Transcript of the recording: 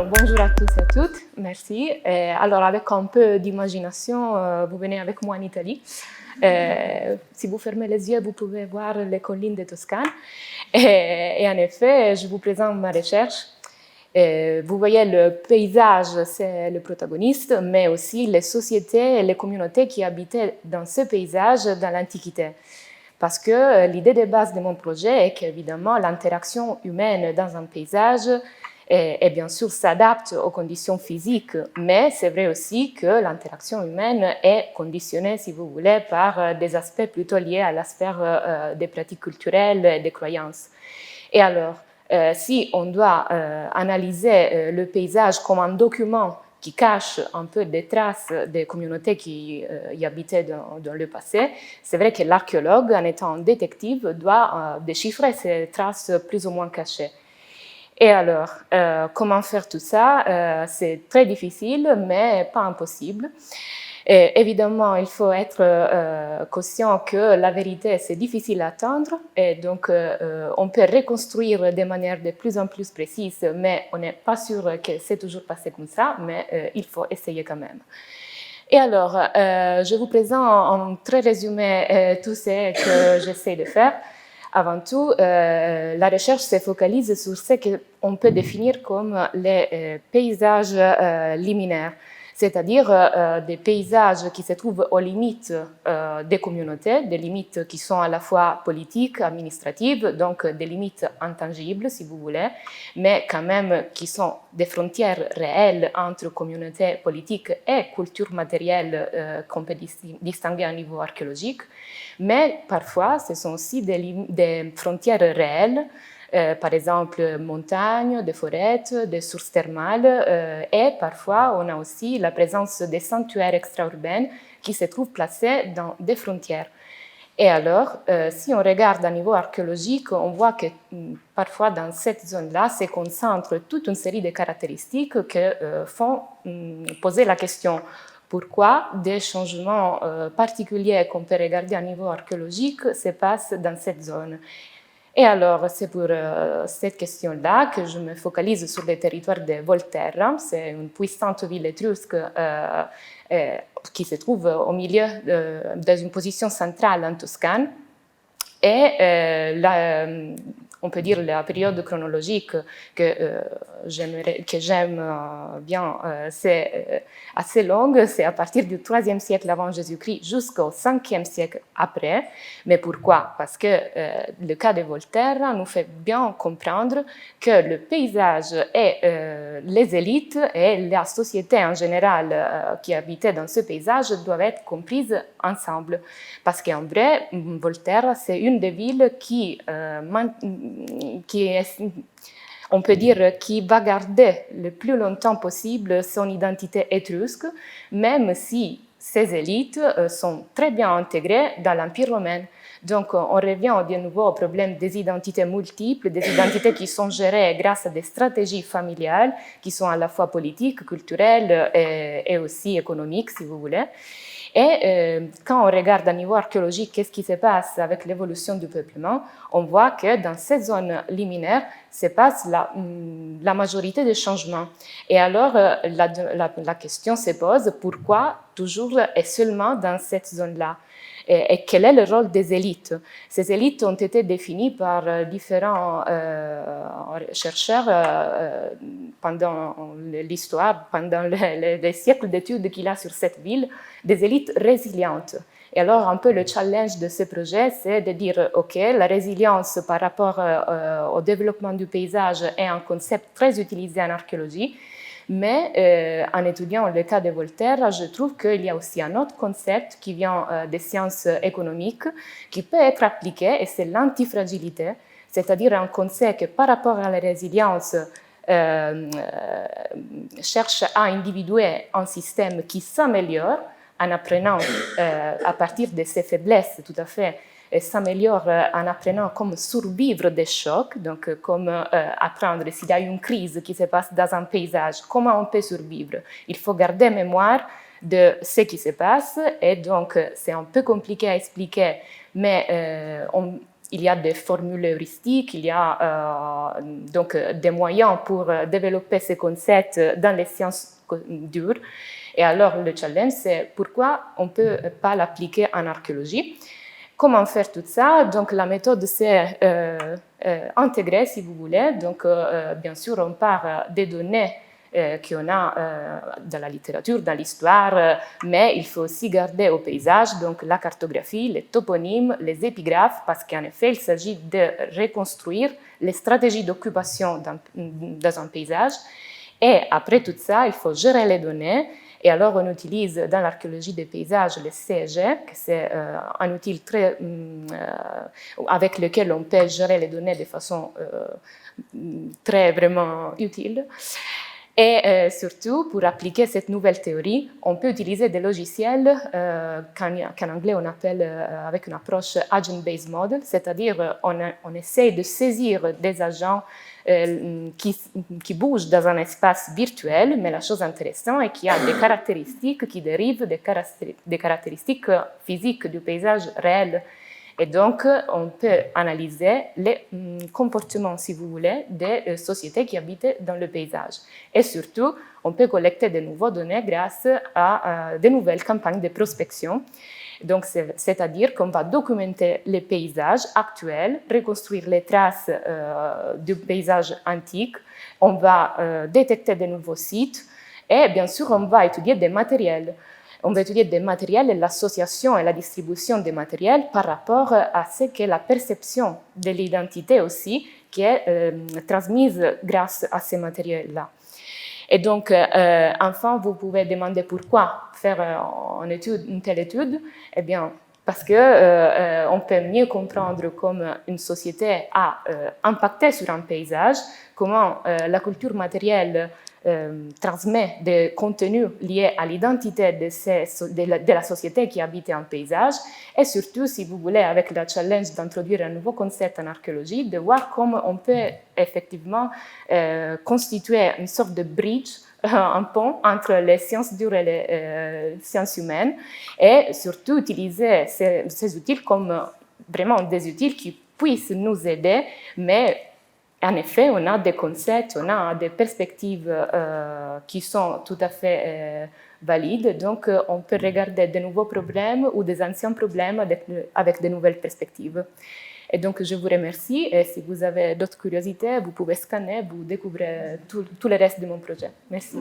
Bonjour à tous et à toutes, merci. Alors, avec un peu d'imagination, vous venez avec moi en Italie. Si vous fermez les yeux, vous pouvez voir les collines de Toscane. Et en effet, je vous présente ma recherche. Vous voyez, le paysage, c'est le protagoniste, mais aussi les sociétés et les communautés qui habitaient dans ce paysage dans l'Antiquité. Parce que l'idée de base de mon projet est qu'évidemment, l'interaction humaine dans un paysage et bien sûr s'adapte aux conditions physiques, mais c'est vrai aussi que l'interaction humaine est conditionnée, si vous voulez, par des aspects plutôt liés à la sphère des pratiques culturelles et des croyances. Et alors, si on doit analyser le paysage comme un document qui cache un peu des traces des communautés qui y habitaient dans le passé, c'est vrai que l'archéologue, en étant détective, doit déchiffrer ces traces plus ou moins cachées. Et alors, comment faire tout ça? C'est très difficile, mais pas impossible. Et évidemment, il faut être conscient que la vérité, c'est difficile à atteindre, et donc on peut reconstruire de manière de plus en plus précise, mais on n'est pas sûr que c'est toujours passé comme ça, mais il faut essayer quand même. Et alors, je vous présente en très résumé tout ce que j'essaie de faire. Avant tout, la recherche se focalise sur ce qu'on peut définir comme les paysages liminaires, c'est-à-dire des paysages qui se trouvent aux limites des communautés, des limites qui sont à la fois politiques, administratives, donc des limites intangibles, si vous voulez, mais quand même qui sont des frontières réelles entre communautés politiques et culture matérielle qu'on peut distinguer à un niveau archéologique. Mais parfois, ce sont aussi des frontières réelles, par exemple montagnes, des forêts, des sources thermales, et parfois on a aussi la présence des sanctuaires extra-urbains qui se trouvent placés dans des frontières. Et alors, si on regarde à niveau archéologique, on voit que parfois dans cette zone-là se concentre toute une série de caractéristiques qui font poser la question: pourquoi des changements particuliers qu'on peut regarder à niveau archéologique se passent dans cette zone? Et alors, c'est pour cette question-là que je me focalise sur le territoire de Volterra. C'est une puissante ville étrusque qui se trouve au milieu, dans une position centrale en Toscane. Et on peut dire la période chronologique que j'aime bien, c'est assez longue, c'est à partir du IIIe siècle avant Jésus-Christ jusqu'au Ve siècle après. Mais pourquoi? Parce que le cas de Volterra nous fait bien comprendre que le paysage et les élites et la société en général qui habitaient dans ce paysage doivent être comprises ensemble. Parce qu'en vrai, Volterra, c'est une des villes qui on peut dire, qui va garder le plus longtemps possible son identité étrusque, même si ces élites sont très bien intégrées dans l'Empire romain. Donc, on revient de nouveau au problème des identités multiples, des identités qui sont gérées grâce à des stratégies familiales, qui sont à la fois politiques, culturelles et aussi économiques, si vous voulez. Et quand on regarde à niveau archéologique qu'est-ce qui se passe avec l'évolution du peuplement, on voit que dans ces zones liminaires se passe la majorité des changements. Et alors, la question se pose: pourquoi toujours et seulement dans cette zone-là? Et quel est le rôle des élites? Ces élites ont été définies par différents chercheurs pendant l'histoire, pendant les siècles d'études qu'il a sur cette ville, des élites résilientes. Et alors, un peu le challenge de ce projet, c'est de dire, OK, la résilience par rapport au développement du paysage est un concept très utilisé en archéologie, mais en étudiant le cas de Volterra, je trouve qu'il y a aussi un autre concept qui vient des sciences économiques qui peut être appliqué, et c'est l'antifragilité, c'est-à-dire un concept que par rapport à la résilience cherche à individuer un système qui s'améliore en apprenant à partir de ses faiblesses tout à fait, s'améliore en apprenant comment survivre des chocs, donc comment apprendre s'il y a une crise qui se passe dans un paysage, comment on peut survivre. Il faut garder mémoire de ce qui se passe, et donc c'est un peu compliqué à expliquer, mais il y a des formules heuristiques, il y a donc des moyens pour développer ces concepts dans les sciences dures. Et alors, le challenge, c'est pourquoi on ne peut pas l'appliquer en archéologie. Comment faire tout ça? Donc, la méthode, c'est intégrer, si vous voulez. Donc, bien sûr, on part des données qu'on a dans la littérature, dans l'histoire, mais il faut aussi garder au paysage donc la cartographie, les toponymes, les épigraphes, parce qu'en effet, il s'agit de reconstruire les stratégies d'occupation dans un paysage. Et après tout ça, il faut gérer les données. Et alors, on utilise dans l'archéologie des paysages le CEG, que c'est un outil avec lequel on peut gérer les données de façon très vraiment utile. Et surtout, pour appliquer cette nouvelle théorie, on peut utiliser des logiciels qu'en anglais on appelle avec une approche agent-based model, c'est-à-dire on essaie de saisir des agents qui bougent dans un espace virtuel, mais la chose intéressante est qu'il y a des caractéristiques qui dérivent des caractéristiques physiques du paysage réel. Et donc, on peut analyser les comportements, si vous voulez, des sociétés qui habitent dans le paysage. Et surtout, on peut collecter de nouvelles données grâce à de nouvelles campagnes de prospection. Donc, c'est-à-dire qu'on va documenter les paysages actuels, reconstruire les traces du paysage antique, on va détecter de nouveaux sites et bien sûr, on va étudier des matériels. On va étudier des matériels et l'association et la distribution des matériels par rapport à ce qu'est la perception de l'identité aussi, qui est transmise grâce à ces matériels-là. Et donc, enfin, vous pouvez demander pourquoi faire une telle étude. Eh bien, parce qu'on peut mieux comprendre comment une société a impacté sur un paysage, comment la culture matérielle transmet des contenus liés à l'identité de la société qui habite un paysage, et surtout, si vous voulez, avec le challenge d'introduire un nouveau concept en archéologie, de voir comment on peut effectivement constituer une sorte de bridge, un pont entre les sciences dures et les sciences humaines, et surtout utiliser ces outils comme vraiment des outils qui puissent nous aider, mais en effet, on a des concepts, on a des perspectives qui sont tout à fait valides, donc on peut regarder de nouveaux problèmes ou des anciens problèmes avec de nouvelles perspectives. Et donc, je vous remercie, et si vous avez d'autres curiosités, vous pouvez scanner, vous découvrez tout le reste de mon projet. Merci.